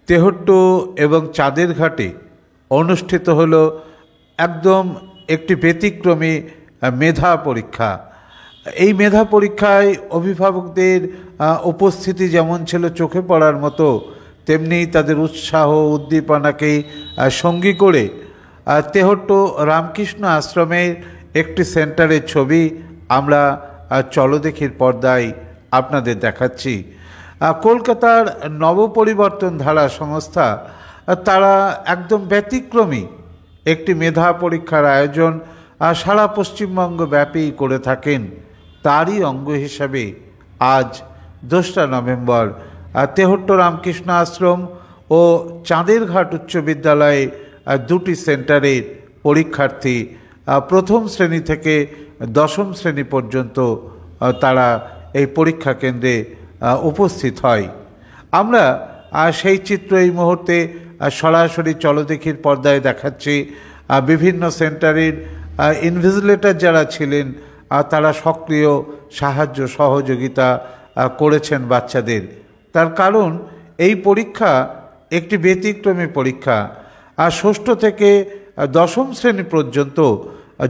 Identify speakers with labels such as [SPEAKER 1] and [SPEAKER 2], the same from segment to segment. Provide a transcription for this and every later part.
[SPEAKER 1] তেহট্ট এবং চাঁদের ঘাটে অনুষ্ঠিত হলো একদম একটি ব্যতিক্রমী মেধা পরীক্ষা। এই মেধা পরীক্ষায় অভিভাবকদের উপস্থিতি যেমন ছিল চোখে পড়ার মতো, তেমনি তাদের উৎসাহ উদ্দীপনাকেই সঙ্গী করে তেহট্ট রামকৃষ্ণ আশ্রমের একটি সেন্টারের ছবি আমরা চলদেখির পর্দায় আপনাদের দেখাচ্ছি। কলকাতার নবপরিবর্তন ধারা সংস্থা তারা একদম ব্যতিক্রমী একটি মেধা পরীক্ষার আয়োজন সারা পশ্চিমবঙ্গ ব্যাপী করে থাকেন। তারই অঙ্গ হিসাবে আজ 2রা নভেম্বর তেহট্ট রামকৃষ্ণ আশ্রম ও চাঁদের ঘাট উচ্চ বিদ্যালয়ে দুটি সেন্টারের পরীক্ষার্থী প্রথম শ্রেণী থেকে 10ম শ্রেণী পর্যন্ত তারা এই পরীক্ষা কেন্দ্রে উপস্থিত হয়। আমরা সেই চিত্র এই মুহূর্তে সরাসরি চলদেখির পর্দায় দেখাচ্ছি। বিভিন্ন সেন্টারের ইনভিজিলেটর যারা ছিলেন তারা সক্রিয় সাহায্য সহযোগিতা করেছেন বাচ্চাদের। তার কারণ এই পরীক্ষা একটি ব্যতিক্রমী পরীক্ষা। আর 6ষ্ঠ থেকে 10ম শ্রেণী পর্যন্ত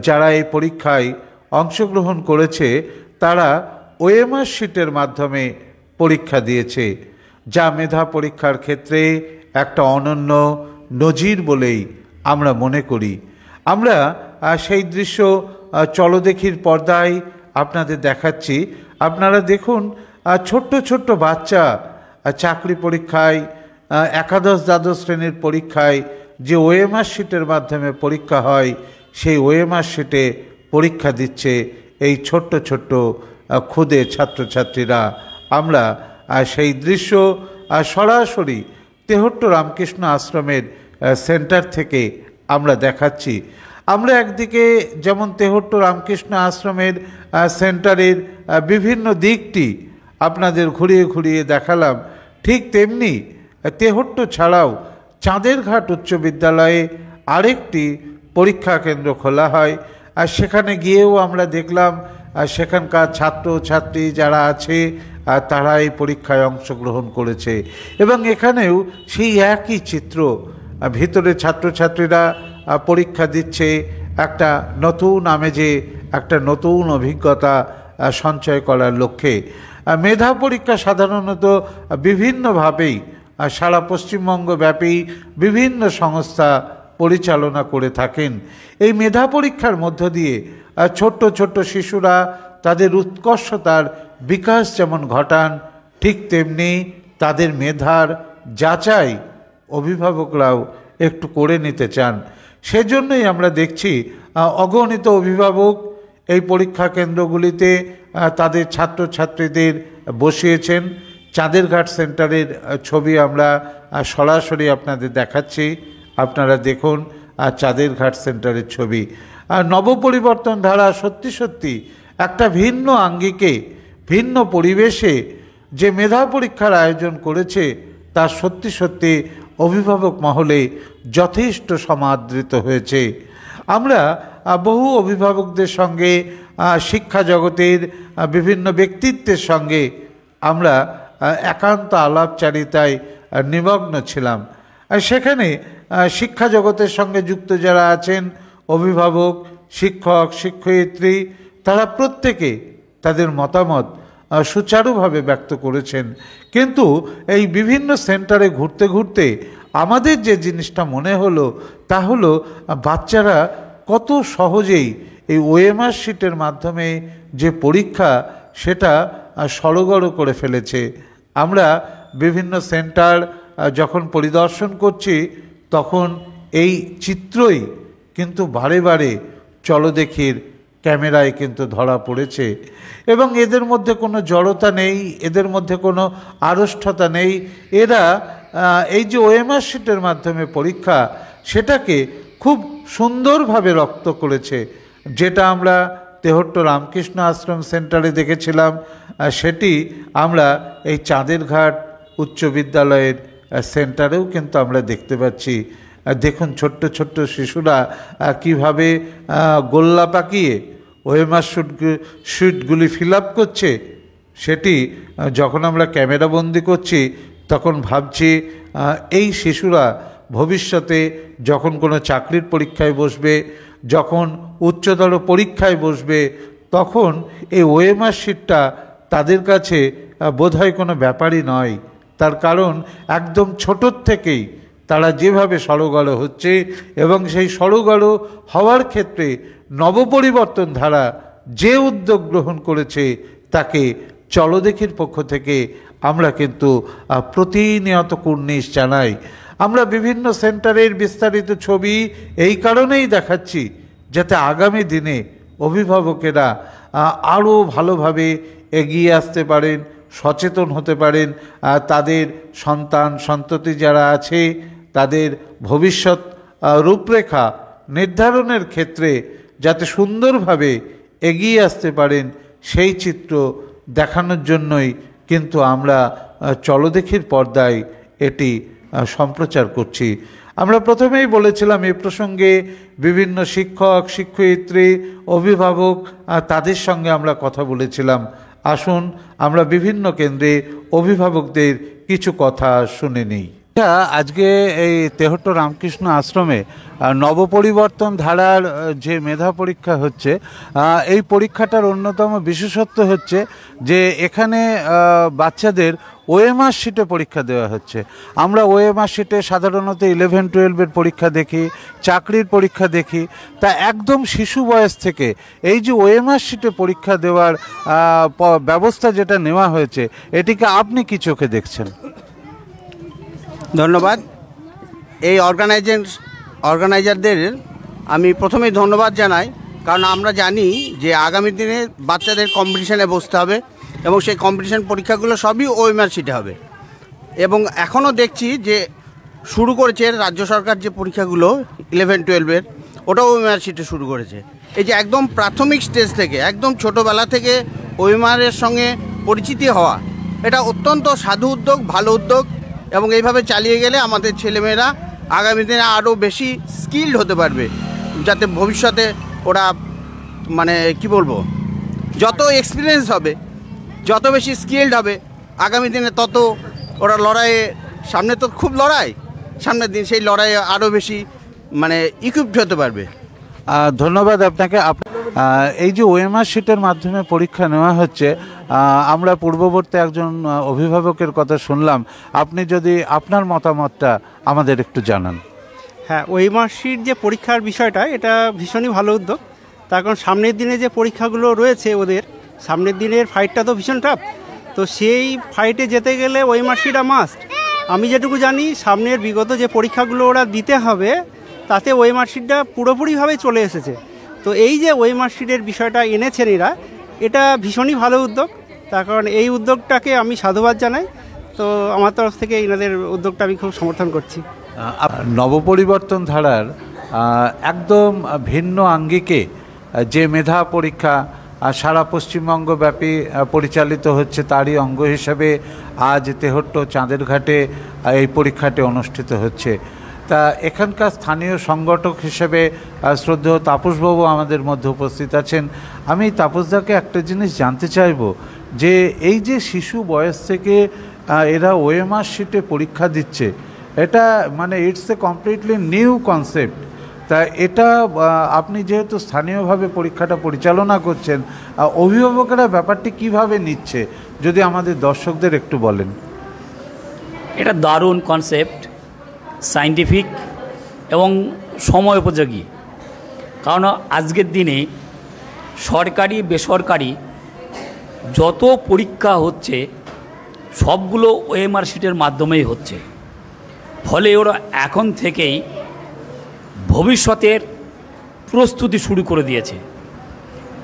[SPEAKER 1] যারা এই পরীক্ষায় অংশগ্রহণ করেছে তারা ওএমআর শিটের মাধ্যমে পরীক্ষা দিয়েছে, যা মেধা পরীক্ষার ক্ষেত্রে একটা অনন্য নজির বলেই আমরা মনে করি। আমরা সেই দৃশ্য চলদেখির পর্দায় আপনাদের দেখাচ্ছি। আপনারা দেখুন, ছোট্ট ছোট্ট বাচ্চা চাকরি পরীক্ষায়, একাদশ দ্বাদশ শ্রেণীর পরীক্ষায় যে ওএমআর শিটের মাধ্যমে পরীক্ষা হয়, সেই ওএমআর শিটে পরীক্ষা দিচ্ছে এই ছোট্ট ছোট্ট ক্ষুদে ছাত্রছাত্রীরা। আমরা সেই দৃশ্য সরাসরি তেহট্ট রামকৃষ্ণ আশ্রমের সেন্টার থেকে আমরা দেখাচ্ছি। আমরা একদিকে যেমন তেহট্ট রামকৃষ্ণ আশ্রমের সেন্টারের বিভিন্ন দিকটি আপনাদের ঘুরিয়ে ঘুরিয়ে দেখালাম, ঠিক তেমনি তেহট্ট ছাড়াও চাঁদের ঘাট উচ্চ বিদ্যালয়ে আরেকটি পরীক্ষা কেন্দ্র খোলা হয়। আর সেখানে গিয়েও আমরা দেখলাম সেখানকার ছাত্রছাত্রী যারা আছে তারা এই পরীক্ষায় অংশগ্রহণ করেছে এবং এখানেও সেই একই চিত্র। ভিতরে ছাত্রছাত্রীরা পরীক্ষা দিচ্ছে একটা নতুন আমেজে, একটা নতুন অভিজ্ঞতা সঞ্চয় করার লক্ষ্যে। মেধা পরীক্ষা সাধারণত বিভিন্নভাবেই সারা পশ্চিমবঙ্গ ব্যাপী বিভিন্ন সংস্থা পরিচালনা করে থাকেন। এই মেধা পরীক্ষার মধ্য দিয়ে ছোট্ট ছোট্ট শিশুরা তাদের উৎকর্ষতার বিকাশ যেমন ঘটান, ঠিক তেমনি তাদের মেধার যাচাই অভিভাবকরাও একটু করে নিতে চান। সেজন্যই আমরা দেখছি অগণিত অভিভাবক এই পরীক্ষা কেন্দ্রগুলিতে তাদের ছাত্রছাত্রীদের বসিয়েছেন। চাঁদের ঘাট সেন্টারের ছবি আমরা সরাসরি আপনাদের দেখাচ্ছি। আপনারা দেখুন চাঁদের ঘাট সেন্টারের ছবি। নবপরিবর্তন ধারা সত্যি সত্যি একটা ভিন্ন আঙ্গিকে, ভিন্ন পরিবেশে যে মেধা পরীক্ষার আয়োজন করেছে তা সত্যি সত্যি অভিভাবক মহলে যথেষ্ট সমাদৃত হয়েছে। আমরা বহু অভিভাবকদের সঙ্গে, শিক্ষা জগতের বিভিন্ন ব্যক্তিত্বের সঙ্গে আমরা একান্ত আলাপচারিতায় নিমগ্ন ছিলাম। সেখানে শিক্ষা জগতের সঙ্গে যুক্ত যারা আছেন, অভিভাবক, শিক্ষক, শিক্ষয়িত্রী, তারা প্রত্যেকে তাদের মতামত সুচারুভাবে ব্যক্ত করেছেন। কিন্তু এই বিভিন্ন সেন্টারে ঘুরতে ঘুরতে আমাদের যে জিনিসটা মনে হলো তা হলো বাচ্চারা কত সহজেই এই ওএমআর শিটের মাধ্যমে যে পরীক্ষা সেটা সড়গড় করে ফেলেছে। আমরা বিভিন্ন সেন্টার যখন পরিদর্শন করছি তখন এই চিত্রই কিন্তু বারে বারে চলদেখির ক্যামেরায় কিন্তু ধরা পড়েছে এবং এদের মধ্যে কোনো জড়তা নেই, এদের মধ্যে কোনো আড়ষ্ঠতা নেই। এরা এই যে ওএমআর শিটের মাধ্যমে পরীক্ষা সেটাকে খুব সুন্দরভাবে রপ্ত করেছে। যেটা আমরা তেহট্ট রামকৃষ্ণ আশ্রম সেন্টারে দেখেছিলাম সেটি আমরা এই চাঁদের ঘাট উচ্চ বিদ্যালয়ের সেন্টারেও কিন্তু আমরা দেখতে পাচ্ছি। দেখুন ছোট্ট ছোট্ট শিশুরা কিভাবে গোল্লা পাকিয়ে ওএমআর শিটগুলি ফিল আপ করছে, সেটি যখন আমরা ক্যামেরাবন্দি করছি তখন ভাবছি এই শিশুরা ভবিষ্যতে যখন কোনো চাকরির পরীক্ষায় বসবে, যখন উচ্চতর পরীক্ষায় বসবে, তখন এই ওএমআর শিটটা তাদের কাছে বোধহয় কোনো ব্যাপারই নয়। তার কারণ একদম ছোটোর থেকেই তারা যেভাবে সড়গড় হচ্ছে, এবং সেই সড়গড় হওয়ার ক্ষেত্রে নবপরিবর্তন ধারা যে উদ্যোগ গ্রহণ করেছে তাকে চলদেখির পক্ষ থেকে আমরা কিন্তু প্রতিনিয়ত কুর্নিশ জানাই। আমরা বিভিন্ন সেন্টারের বিস্তারিত ছবি এই কারণেই দেখাচ্ছি যাতে আগামী দিনে অভিভাবকেরা আরও ভালোভাবে এগিয়ে আসতে পারেন, সচেতন হতে পারেন, তাদের সন্তান সন্ততি যারা আছে তাদের ভবিষ্যৎ রূপরেখা নির্ধারণের ক্ষেত্রে যাতে সুন্দরভাবে এগিয়ে আসতে পারেন, সেই চিত্র দেখানোর জন্যই কিন্তু আমরা চলদেখির পর্দায় এটি সম্প্রচার করছি। আমরা প্রথমেই বলেছিলাম এ প্রসঙ্গে বিভিন্ন শিক্ষক, শিক্ষয়িত্রী, অভিভাবক তাদের সঙ্গে আমরা কথা বলেছিলাম। আসুন আমরা বিভিন্ন কেন্দ্রে অভিভাবকদের কিছু কথা শুনে নিই। আজকে এই তেহট্ট রামকৃষ্ণ আশ্রমে নবপরিবর্তন ধারার যে মেধা পরীক্ষা হচ্ছে, এই পরীক্ষাটার অন্যতম বিশেষত্ব হচ্ছে যে এখানে বাচ্চাদের ওএমআর শিটে পরীক্ষা দেওয়া হচ্ছে। আমরা ওএমআর শিটে সাধারণত 11-12-এর পরীক্ষা দেখি, চাকরির পরীক্ষা দেখি, তা একদম শিশু বয়স থেকে এই যে ওএমআর শিটে পরীক্ষা দেওয়ার ব্যবস্থা যেটা নেওয়া হয়েছে, এটিকে আপনি কি চোখে দেখছেন?
[SPEAKER 2] ধন্যবাদ। এই অর্গানাইজারদের আমি প্রথমেই ধন্যবাদ জানাই, কারণ আমরা জানি যে আগামী দিনে বাচ্চাদের কম্পিটিশানে বসতে হবে এবং সেই কম্পিটিশান পরীক্ষাগুলো সবই ওএমআর শিটে হবে। এবং এখনও দেখছি যে শুরু করেছে রাজ্য সরকার যে পরীক্ষাগুলো 11-12-এর, ওটাও ওএমআর শিটে শুরু করেছে। এই যে একদম প্রাথমিক স্টেজ থেকে, একদম ছোটোবেলা থেকে ওএমআরের সঙ্গে পরিচিতি হওয়া, এটা অত্যন্ত সাধু উদ্যোগ, ভালো উদ্যোগ। এবং এইভাবে চালিয়ে গেলে আমাদের ছেলেমেয়েরা আগামী দিনে আরও বেশি স্কিলড হতে পারবে, যাতে ভবিষ্যতে ওরা মানে কি বলবো, যত এক্সপিরিয়েন্স হবে, যত বেশি স্কিলড হবে, আগামী দিনে তত ওরা লড়াইয়ে, সামনে তো খুব লড়াই, সামনের দিন সেই লড়াইয়ে আরও বেশি মানে ইকুইপড হতে পারবে।
[SPEAKER 1] ধন্যবাদ আপনাকে। এই যে ওএমআর শিটের মাধ্যমে পরীক্ষা নেওয়া হচ্ছে, আমরা পূর্ববর্তী একজন অভিভাবকের কথা শুনলাম, আপনি যদি আপনার মতামতটা আমাদের একটু জানান।
[SPEAKER 3] হ্যাঁ, ওএমআর শিট যে পরীক্ষার বিষয়টা, এটা ভীষণই ভালো উদ্যোগ। তার কারণ সামনের দিনে যে পরীক্ষাগুলো রয়েছে ওদের, সামনের দিনের ফাইটটা তো ভীষণ টাফ। তো সেই ফাইটে যেতে গেলে ওএমআর শিটটা মাস্ট। আমি যেটুকু জানি সামনের বিগত যে পরীক্ষাগুলো ওরা দিতে হবে, তাতে ওএমআর শিটটা পুরোপুরিভাবে চলে এসেছে। তো এই যে ওএমআর শিটের বিষয়টা এনেছেন এরা, এটা ভীষণই ভালো উদ্যোগ। তার কারণ এই উদ্যোগটাকে আমি সাধুবাদ জানাই। তো আমার তরফ থেকে এনাদের উদ্যোগটা আমি খুব সমর্থন করছি।
[SPEAKER 1] নবপরিবর্তন ধারার একদম ভিন্ন আঙ্গিকে যে মেধা পরীক্ষা সারা পশ্চিমবঙ্গব্যাপী পরিচালিত হচ্ছে, তারই অঙ্গ হিসেবে আজ তেহট্ট চাঁদের ঘাটে এই পরীক্ষাটি অনুষ্ঠিত হচ্ছে। তা এখানকার স্থানীয় সংগঠক হিসেবে শ্রদ্ধেয় তাপসবাবু আমাদের মধ্যে উপস্থিত আছেন। আমি তাপসদাকে একটা জিনিস জানতে চাইব যে এই যে শিশু বয়স থেকে এরা ওএমআর শিটে পরীক্ষা দিচ্ছে, এটা মানে it's a completely new concept. তা এটা আপনি যেহেতু স্থানীয়ভাবে পরীক্ষাটা পরিচালনা করছেন, অভিভাবকেরা ব্যাপারটি কিভাবে নিচ্ছে যদি আমাদের দর্শকদের একটু বলেন।
[SPEAKER 4] এটা দারুণ কনসেপ্ট, সায়েন্টিফিক এবং সময় উপযোগী। কারণ আজকের দিনে সরকারি বেসরকারি যত পরীক্ষা হচ্ছে সবগুলো ওএমআর শিটের মাধ্যমেই হচ্ছে। ফলে ওরা এখন থেকেই ভবিষ্যতের প্রস্তুতি শুরু করে দিয়েছে।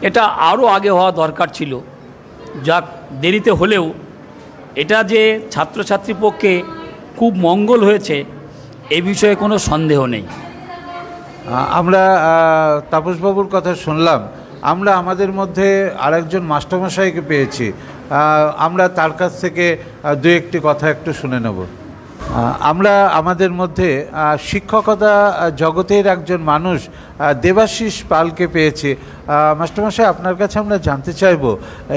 [SPEAKER 4] এটা আরও আগে হওয়া দরকার ছিল, যাক দেরিতে হলেও এটা যে ছাত্রছাত্রীর পক্ষে খুব মঙ্গল হয়েছে এ বিষয়ে কোনো সন্দেহ নেই।
[SPEAKER 1] আমরা তাপসবাবুর কথা শুনলাম, আমরা আমাদের মধ্যে আরেকজন মাস্টারমশাইকে পেয়েছি, আমরা তার কাছ থেকে দু একটি কথা একটু শুনে নেব। আমরা আমাদের মধ্যে শিক্ষকতা জগতের একজন মানুষ দেবাশিস পালকে পেয়েছি। মাস্টারমশাই, আপনার কাছে আমরা জানতে চাইব,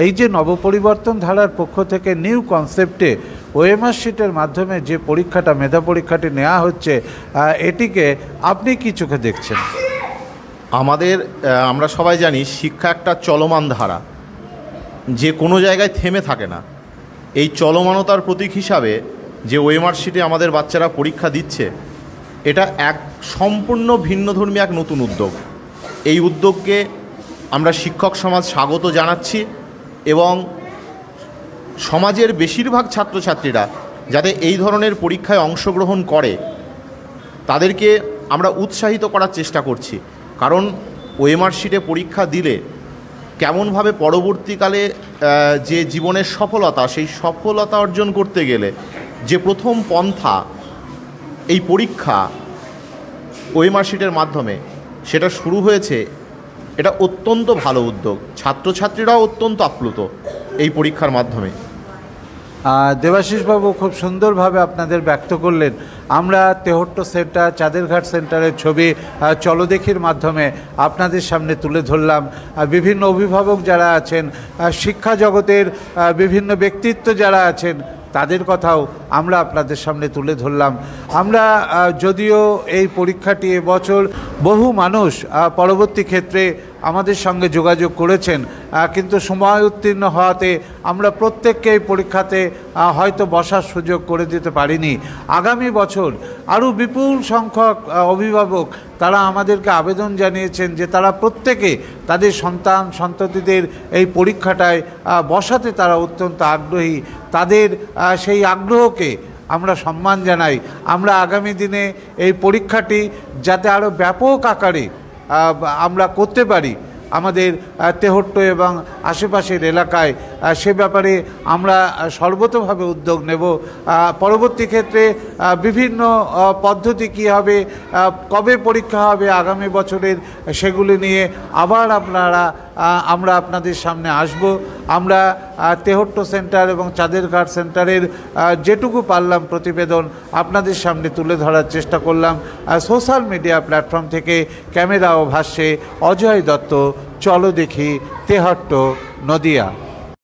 [SPEAKER 1] এই যে নবপরিবর্তন ধারার পক্ষ থেকে নিউ কনসেপ্টে ওএমআর শিটের মাধ্যমে যে পরীক্ষাটা, মেধা পরীক্ষাটি নেওয়া হচ্ছে, এটিকে আপনি কি চোখে দেখছেন?
[SPEAKER 5] আমরা সবাই জানি শিক্ষা একটা চলমান ধারা, যে কোনো জায়গায় থেমে থাকে না। এই চলমানতার প্রতীক হিসাবে যে ওএমআর শিটে আমাদের বাচ্চারা পরীক্ষা দিচ্ছে, এটা এক সম্পূর্ণ ভিন্নধর্মী এক নতুন উদ্যোগ। এই উদ্যোগকে আমরা শিক্ষক সমাজ স্বাগত জানাচ্ছি এবং সমাজের বেশিরভাগ ছাত্রছাত্রীরা যাতে এই ধরনের পরীক্ষায় অংশগ্রহণ করে তাদেরকে আমরা উৎসাহিত করার চেষ্টা করছি। কারণ ওএমআর শিটে পরীক্ষা দিলে কেমনভাবে পরবর্তীকালে যে জীবনের সফলতা, সেই সফলতা অর্জন করতে গেলে যে প্রথম পন্থা এই পরীক্ষা ওএমআর শিটের মাধ্যমে সেটা শুরু হয়েছে, এটা অত্যন্ত ভালো উদ্যোগ। ছাত্রছাত্রীরাও অত্যন্ত আপ্লুত এই পরীক্ষার মাধ্যমে।
[SPEAKER 1] দেবাশিসবাবু খুব সুন্দরভাবে আপনাদের ব্যক্ত করলেন। আমরা তেহট্ট সেন্টার, চাঁদেরঘাট সেন্টারের ছবি চলো দেখির মাধ্যমে আপনাদের সামনে তুলে ধরলাম। বিভিন্ন অভিভাবক যারা আছেন, শিক্ষা জগতের বিভিন্ন ব্যক্তিত্ব যারা আছেন, তাদের কথাও আমরা আপনাদের সামনে তুলে ধরলাম। আমরা যদিও এই পরীক্ষাটি এবছর বহু মানুষ পরবর্তী ক্ষেত্রে আমাদের সঙ্গে যোগাযোগ করেছেন, কিন্তু সময় উত্তীর্ণ হওয়াতে আমরা প্রত্যেককে এই পরীক্ষাতে হয়তো বসার সুযোগ করে দিতে পারিনি। আগামী বছর আরও বিপুল সংখ্যক অভিভাবক তারা আমাদেরকে আবেদন জানিয়েছেন যে তারা প্রত্যেকে তাদের সন্তান সন্ততিদের এই পরীক্ষাটায় বসাতে তারা অত্যন্ত আগ্রহী। তাদের সেই আগ্রহকে আমরা সম্মান জানাই। আমরা আগামী দিনে এই পরীক্ষাটি যাতে আরও ব্যাপক আকারে আমরা করতে পারি আমাদের তেহট্ট এবং আশেপাশের এলাকায়, সে ব্যাপারে আমরা সর্বতোভাবে উদ্যোগ নেব। পরবর্তী ক্ষেত্রে বিভিন্ন পদ্ধতি কী হবে, কবে পরীক্ষা হবে আগামী বছরের, সেগুলি নিয়ে আবার আমরা আপনাদের সামনে আসব। আমরা তেহট্ট সেন্টার এবং চাঁদেরঘাট সেন্টারের যেটুকু পারলাম প্রতিবেদন আপনাদের সামনে তুলে ধরার চেষ্টা করলাম। সোশ্যাল মিডিয়া প্ল্যাটফর্ম থেকে ক্যামেরা ও ভাষ্যে অজয় দত্ত, চলো দেখি, তেহট্ট, নদিয়া।